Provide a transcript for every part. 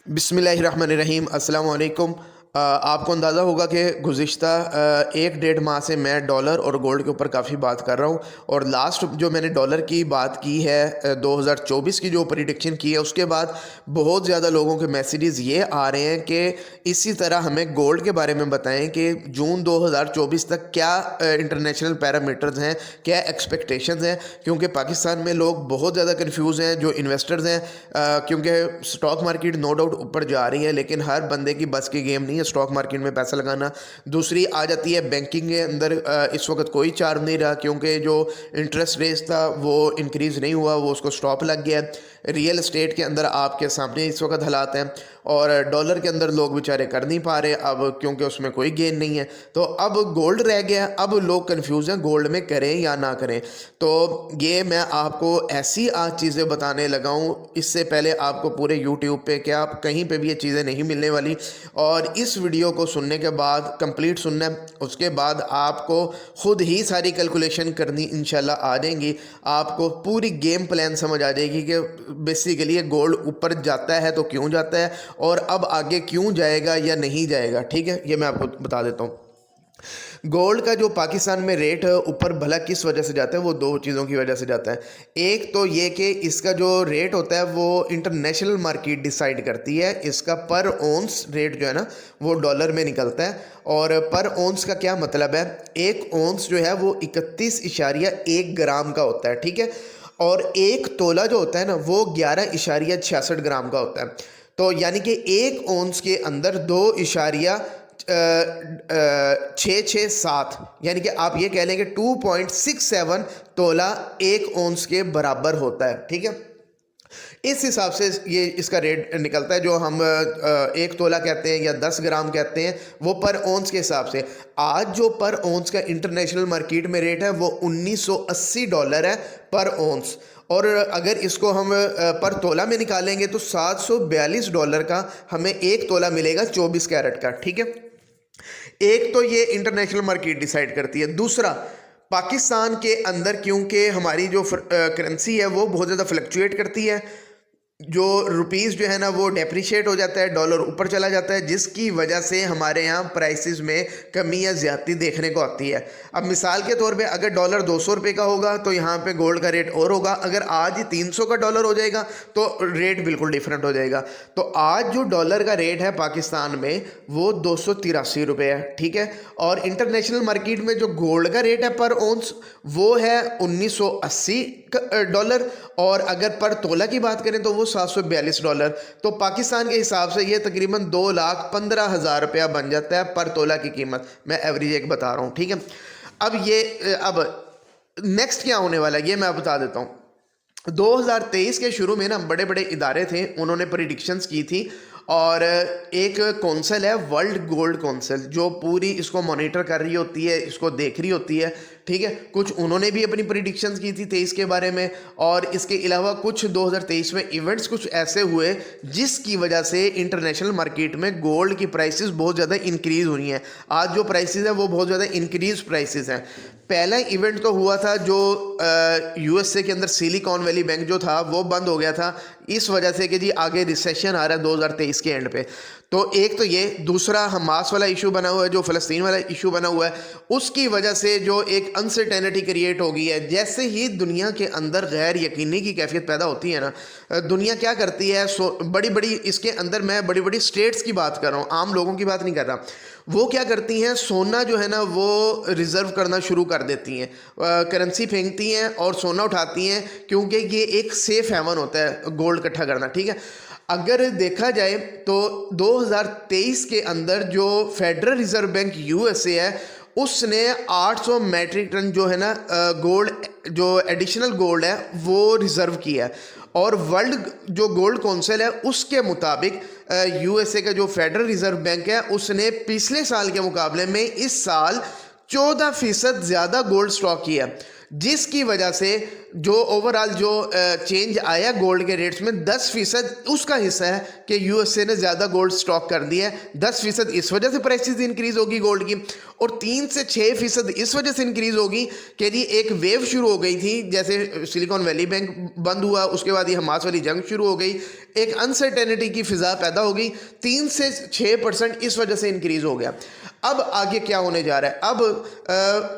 बिस्मिल्लाहिर्रहमानिर्रहीम अस्सलाम वालेकुम। आपको अंदाज़ा होगा कि गुज़िश्ता 1 डेढ़ माह से मैं डॉलर और गोल्ड के ऊपर काफ़ी बात कर रहा हूँ। और लास्ट जो मैंने डॉलर की बात की है 2024 की जो प्रिडिक्शन की है, उसके बाद बहुत ज़्यादा लोगों के मैसेजेस ये आ रहे हैं कि इसी तरह हमें गोल्ड के बारे में बताएं कि जून 2024 तक क्या इंटरनेशनल पैरामीटर्स हैं, क्या एक्सपेक्टेशंस हैं। क्योंकि पाकिस्तान में लोग बहुत ज़्यादा कन्फ्यूज़ हैं, जो इन्वेस्टर्स हैं, क्योंकि स्टॉक मार्केट नो डाउट ऊपर जा रही है, लेकिन हर बंदे की बस की गेम नहीं है स्टॉक मार्केट में पैसा लगाना। दूसरी आ जाती है बैंकिंग के अंदर, इस वक्त कोई चार्म नहीं रहा, क्योंकि जो इंटरेस्ट रेट था वो इंक्रीज़ नहीं हुआ, वो उसको स्टॉप लग गया। रियल एस्टेट के अंदर आपके सामने इस वक्त हालात हैं, और डॉलर के अंदर लोग बेचारे कर नहीं पा रहे अब, क्योंकि उसमें कोई गेन नहीं है। तो अब गोल्ड रह गया, अब लोग कंफ्यूज हैं गोल्ड में करें या ना करें। तो ये मैं आपको ऐसी आज चीज़ें बताने लगा हूँ, इससे पहले आपको पूरे यूट्यूब पे क्या कहीं पे भी ये चीज़ें नहीं मिलने वाली। और इस वीडियो को सुनने के बाद कंप्लीट सुनना है, उसके बाद आपको ख़ुद ही सारी कैलकुलेशन करनी इंशाल्लाह आ जाएंगी। आपको पूरी गेम प्लान समझ आ जाएगी कि बेसिकली ये गोल्ड ऊपर जाता है तो क्यों जाता है, और अब आगे क्यों जाएगा या नहीं जाएगा। ठीक है, ये मैं आपको बता देता हूँ। गोल्ड का जो पाकिस्तान में रेट है ऊपर भला किस वजह से जाता है, वो दो चीज़ों की वजह से जाता है। एक तो ये कि इसका जो रेट होता है वो इंटरनेशनल मार्केट डिसाइड करती है। इसका पर ओंस रेट जो है ना वो डॉलर में निकलता है। और पर ओंस का क्या मतलब है, एक ओंस जो है वो 31.1 ग्राम का होता है। ठीक है, और एक तोला जो होता है ना वो 11.66 ग्राम का होता है। तो यानी कि एक ओंस के अंदर 2.667, यानी कि आप ये कह लें कि 2.67 तोला एक ओंस के बराबर होता है। ठीक है, इस हिसाब से ये इसका रेट निकलता है। जो हम एक तोला कहते हैं या 10 ग्राम कहते हैं, वो पर ओंस के हिसाब से। आज जो पर ओंस का इंटरनेशनल मार्केट में रेट है वो $1980 है पर ओंस। और अगर इसको हम पर तोला में निकालेंगे तो $742 का हमें एक तोला मिलेगा 24 कैरेट का। ठीक है, एक तो ये इंटरनेशनल मार्केट डिसाइड करती है। दूसरा, पाकिस्तान के अंदर क्योंकि हमारी जो करेंसी है वो बहुत ज़्यादा फ्लक्चुएट करती है, जो रुपीज़ जो है ना वो डेप्रिशिएट हो जाता है, डॉलर ऊपर चला जाता है, जिसकी वजह से हमारे यहाँ प्राइसेस में कमी या ज़्यादती देखने को आती है। अब मिसाल के तौर पे अगर डॉलर 200 रुपये का होगा तो यहाँ पे गोल्ड का रेट और होगा। अगर आज ही 300 का डॉलर हो जाएगा तो रेट बिल्कुल डिफरेंट हो जाएगा। तो आज जो डॉलर का रेट है पाकिस्तान में वो 283 रुपये है। ठीक है, और इंटरनेशनल मार्केट में जो गोल्ड का रेट है पर ओंस वो है $1980। और अगर पर तोला की बात करें तो वो $742। तो पाकिस्तान के हिसाब से ये तकरीबन 2,15,000 रुपया बन जाता है पर तोला की कीमत। मैं एवरेज एक बता रहा हूँ। ठीक है, अब नेक्स्ट क्या होने वाला है ये मैं बता देता हूँ। 2023 के शुरू में ना बड़े बड़े इदारे थे, उन्होंने प्रिडिक्शंस की थी। और एक कौंसल है वर्ल्ड गोल्ड कौंसल, जो पूरी इसको मॉनिटर कर रही होती है, इसको देख रही होती है। ठीक है, कुछ उन्होंने भी अपनी प्रिडिक्शंस की थी 23 के बारे में। और इसके अलावा कुछ 2023 में इवेंट्स कुछ ऐसे हुए जिसकी वजह से इंटरनेशनल मार्केट में गोल्ड की प्राइसेस बहुत ज़्यादा इंक्रीज़ हुई हैं। आज जो प्राइसेस है वो बहुत ज़्यादा इंक्रीज प्राइसेस हैं। पहला इवेंट तो हुआ था जो यूएसए के अंदर सिलिकॉन वैली बैंक जो था वो बंद हो गया था, इस वजह से कि जी आगे रिसेशन आ रहा है 2023 के एंड पे। तो एक तो ये, दूसरा हमास वाला इशू बना हुआ है, जो फ़लस्तीन वाला इशू बना हुआ है, उसकी वजह से जो एक अनसर्टेनिटी क्रिएट हो गई है। जैसे ही दुनिया के अंदर गैर यकीनी की कैफियत पैदा होती है ना, दुनिया क्या करती है, बड़ी बड़ी इसके अंदर मैं बड़ी बड़ी स्टेट्स की बात कर रहा हूँ, आम लोगों की बात नहीं कर रहा। वो क्या करती हैं, सोना जो है ना वो रिज़र्व करना शुरू कर देती हैं, करेंसी फेंकती हैं और सोना उठाती हैं, क्योंकि ये एक सेफ हेवन होता है गोल्ड इकट्ठा करना। ठीक है, अगर देखा जाए तो 2023 के अंदर जो फेडरल रिजर्व बैंक यूएसए है उसने 800 मैट्रिक टन जो है ना गोल्ड, जो एडिशनल गोल्ड है वो रिज़र्व किया है। और वर्ल्ड जो गोल्ड कौंसिल है उसके मुताबिक यूएसए का जो फेडरल रिजर्व बैंक है उसने पिछले साल के मुकाबले में इस साल 14% ज़्यादा गोल्ड स्टॉक किया, जिसकी वजह से जो ओवरऑल जो चेंज आया गोल्ड के रेट्स में 10% उसका हिस्सा है कि यूएसए ने ज़्यादा गोल्ड स्टॉक कर दिया है। 10% इस वजह से प्राइसेस इंक्रीज़ होगी गोल्ड की, और 3 से 6% इस वजह से इंक्रीज़ होगी कि जी एक वेव शुरू हो गई थी, जैसे सिलिकॉन वैली बैंक बंद हुआ, उसके बाद ये हमास वाली जंग शुरू हो गई, एक अनसर्टेनिटी की फ़िज़ा पैदा हो गई, 3 से 6% इस वजह से इंक्रीज़ हो गया। अब आगे क्या होने जा रहा है? अब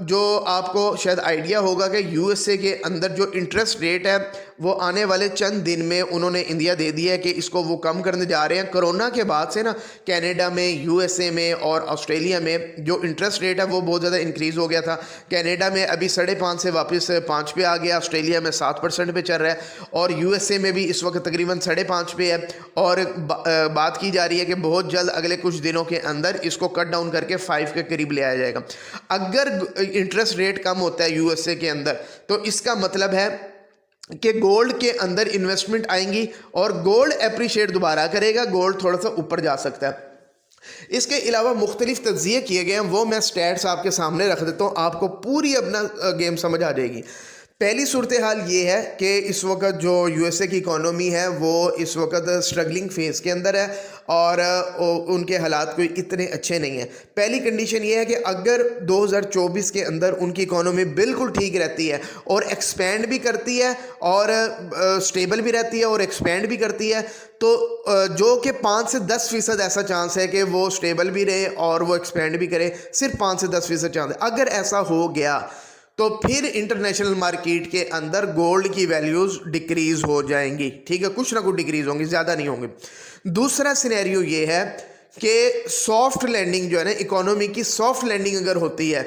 जो आपको शायद आइडिया होगा कि यूएसए के अंदर जो इंटरेस्ट रेट है वो आने वाले चंद दिन में उन्होंने इंडिया दे दिया है कि इसको वो कम करने जा रहे हैं। कोरोना के बाद से ना कनाडा में, यूएसए में और ऑस्ट्रेलिया में जो इंटरेस्ट रेट है वो बहुत ज़्यादा इंक्रीज़ हो गया था। कनाडा में अभी 5.5 से वापस 5 पे आ गया, ऑस्ट्रेलिया में 7% पे चल रहा है, और यूएसए में भी इस वक्त तकरीबन 5.5 पे है, और बात की जा रही है कि बहुत जल्द अगले कुछ दिनों के अंदर इसको कट डाउन करके 5 के करीब ले आया जाएगा। अगर इंटरेस्ट रेट कम होता है यूएसए के अंदर तो इसका मतलब है कि गोल्ड के अंदर इन्वेस्टमेंट आएंगी और गोल्ड एप्रिशिएट दोबारा करेगा, गोल्ड थोड़ा सा ऊपर जा सकता है। इसके अलावा मुख्तलिफ तज्ज़िये किए गए हैं, वो मैं स्टैट्स आपके सामने रख देता हूँ, आपको पूरी अपना गेम समझ आ जाएगी। पहली सूरत हाल ये है कि इस वक्त जो यूएसए की इकॉनमी है वो इस वक्त स्ट्रगलिंग फेज़ के अंदर है और उनके हालात कोई इतने अच्छे नहीं हैं। पहली कंडीशन ये है कि अगर 2024 के अंदर उनकी इकॉनमी बिल्कुल ठीक रहती है और एक्सपेंड भी करती है और स्टेबल भी रहती है और एक्सपेंड भी करती है, तो जो कि 5 से 10% ऐसा चांस है कि वो स्टेबल भी रहे और वो एक्सपेंड भी करे, सिर्फ 5 से 10% चांस है। अगर ऐसा हो गया तो फिर इंटरनेशनल मार्केट के अंदर गोल्ड की वैल्यूज़ डिक्रीज़ हो जाएंगी, ठीक है, कुछ ना कुछ डिक्रीज़ होंगी, ज़्यादा नहीं होंगी। दूसरा सिनेरियो ये है कि सॉफ्ट लैंडिंग जो है ना, इकोनॉमी की सॉफ्ट लैंडिंग अगर होती है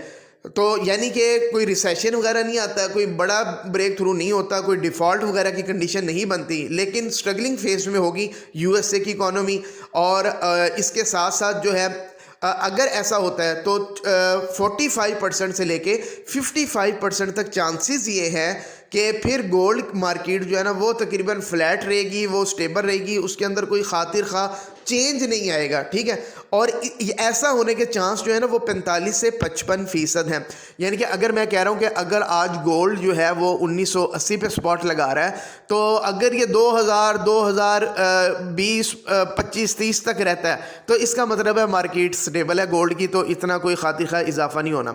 तो यानी कि कोई रिसेशन वगैरह नहीं आता, कोई बड़ा ब्रेक थ्रू नहीं होता, कोई डिफ़ॉल्ट वगैरह की कंडीशन नहीं बनती, लेकिन स्ट्रगलिंग फेज में होगी यूएसए की इकोनॉमी, और इसके साथ साथ जो है अगर ऐसा होता है तो 45% से लेके 55% तक चांसेस ये है कि फिर गोल्ड मार्केट जो है ना वो तकरीबन फ्लैट रहेगी, वो स्टेबल रहेगी, उसके अंदर कोई खातिर खा चेंज नहीं आएगा, ठीक है। और ऐसा होने के चांस जो है ना वो 45 से 55% हैं। यानी कि अगर मैं कह रहा हूँ कि अगर आज गोल्ड जो है वो 1980 पे स्पॉट लगा रहा है, तो अगर ये 2020 25 30 तक रहता है तो इसका मतलब है मार्केट स्टेबल है गोल्ड की, तो इतना कोई खातिर खा इजाफा नहीं होना।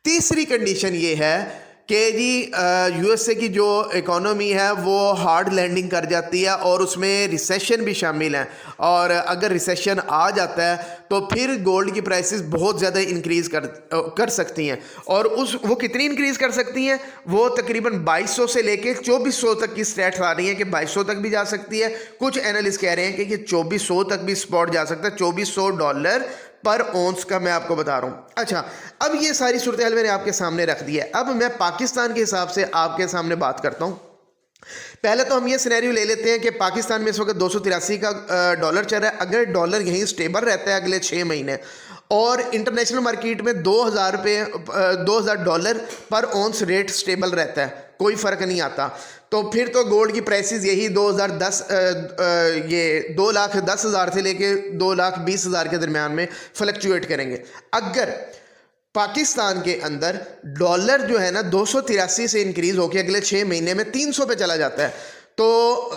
तीसरी कंडीशन ये है कि जी यूएसए की जो इकोनॉमी है वो हार्ड लैंडिंग कर जाती है और उसमें रिसेशन भी शामिल है, और अगर रिसेशन आ जाता है तो फिर गोल्ड की प्राइसेस बहुत ज़्यादा इंक्रीज़ कर सकती हैं। और वो कितनी इंक्रीज़ कर सकती हैं? वो तकरीबन 2200 से लेके 2400 तक की स्टैट्स आ रही हैं कि 2200 तक भी जा सकती है। कुछ एनालिस्ट कह रहे हैं कि 2400 तक भी स्पॉट जा सकता है, $2400 पर औंस का मैं आपको बता रहा हूँ। अच्छा, अब ये सारी सूरत हाल मैंने आपके सामने रख दी है। अब मैं पाकिस्तान के हिसाब से आपके सामने बात करता हूँ। पहले तो हम ये सिनेरियो ले लेते हैं कि पाकिस्तान में इस वक्त 283 का डॉलर चल रहा है। अगर डॉलर यहीं स्टेबल रहता है अगले 6 महीने और इंटरनेशनल मार्केट में $2000 पर औंस रेट स्टेबल रहता है, कोई फ़र्क नहीं आता, तो फिर तो गोल्ड की प्राइसेस यही 2,10,000 से लेके 2,20,000 के दरमियान में फ्लक्चुएट करेंगे। अगर पाकिस्तान के अंदर डॉलर जो है ना 283 से इंक्रीज़ होकर अगले 6 महीने में 300 पे चला जाता है, तो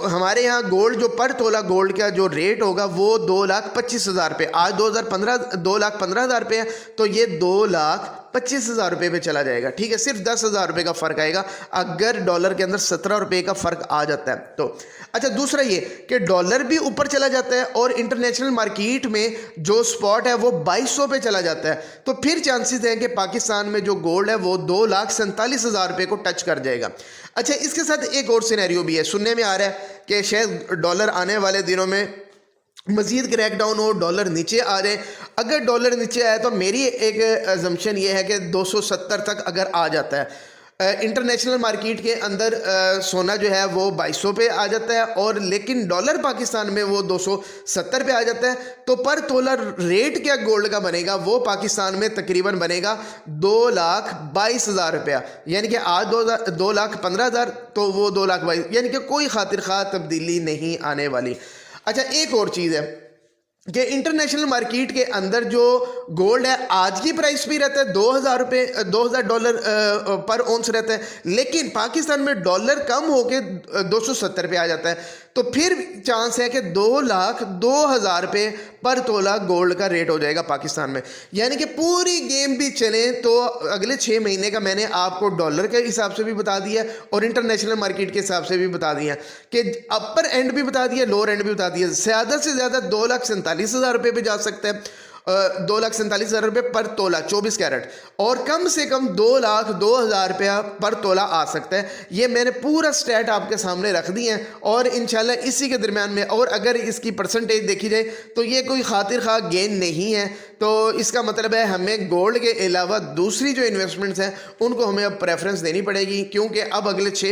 हमारे यहाँ गोल्ड जो पर तोला गोल्ड का जो रेट होगा वो 2,25,000 पे, आज 2,15,000 पे है, तो ये 2,25,000 रुपये पे चला जाएगा, ठीक है। सिर्फ 10,000 रुपये का फ़र्क आएगा अगर डॉलर के अंदर 17 रुपये का फ़र्क आ जाता है तो। अच्छा, दूसरा ये कि डॉलर भी ऊपर चला जाता है और इंटरनेशनल मार्केट में जो स्पॉट है वो 2200 पे चला जाता है, तो फिर चांसेस हैं कि पाकिस्तान में जो गोल्ड है वो 2,47,000 रुपये को टच कर जाएगा। अच्छा, इसके साथ एक और सिनेरियो भी है, सुनने में आ रहा है कि शायद डॉलर आने वाले दिनों में मज़ीद क्रैकडाउन हो, डॉलर नीचे आ जाए। अगर डॉलर नीचे आए तो मेरी एक अजम्पशन ये है कि 270 तक अगर आ जाता है, इंटरनेशनल मार्केट के अंदर सोना जो है वो 2200 पे आ जाता है, और लेकिन डॉलर पाकिस्तान में वो 270 पे आ जाता है, तो पर तोला रेट क्या गोल्ड का बनेगा? वो पाकिस्तान में तकरीबन बनेगा 2,22,000 रुपया, यानी कि आज 2,15,000 तो वो 2,22,000, यानी कि कोई खातिर खा तब्दीली नहीं आने वाली। अच्छा, एक और चीज़ है कि इंटरनेशनल मार्केट के अंदर जो गोल्ड है आज की प्राइस भी रहता है 2000 रुपये, $2000 पर औंस रहता है, लेकिन पाकिस्तान में डॉलर कम होके 270 पे आ जाता है। तो फिर चांस है कि 2,02,000 रुपये पर तोला गोल्ड का रेट हो जाएगा पाकिस्तान में। यानी कि पूरी गेम भी चले तो अगले 6 महीने का मैंने आपको डॉलर के हिसाब से भी बता दिया और इंटरनेशनल मार्केट के हिसाब से भी बता दिया कि अपर एंड भी बता दिया, लोअर एंड भी बता दिया। ज़्यादा से ज़्यादा 2,47,000 रुपये पे जा सकते हैं, 2,47,000 रुपये पर तोला 24 कैरेट, और कम से कम 2,02,000 रुपया पर तोला आ सकता है। ये मैंने पूरा स्टैट आपके सामने रख दी है और इंशाल्लाह इसी के दरमियान में, और अगर इसकी परसेंटेज देखी जाए तो ये कोई खातिर खा गेन नहीं है। तो इसका मतलब है हमें गोल्ड के अलावा दूसरी जो इन्वेस्टमेंट्स हैं उनको हमें अब प्रेफरेंस देनी पड़ेगी, क्योंकि अब अगले 6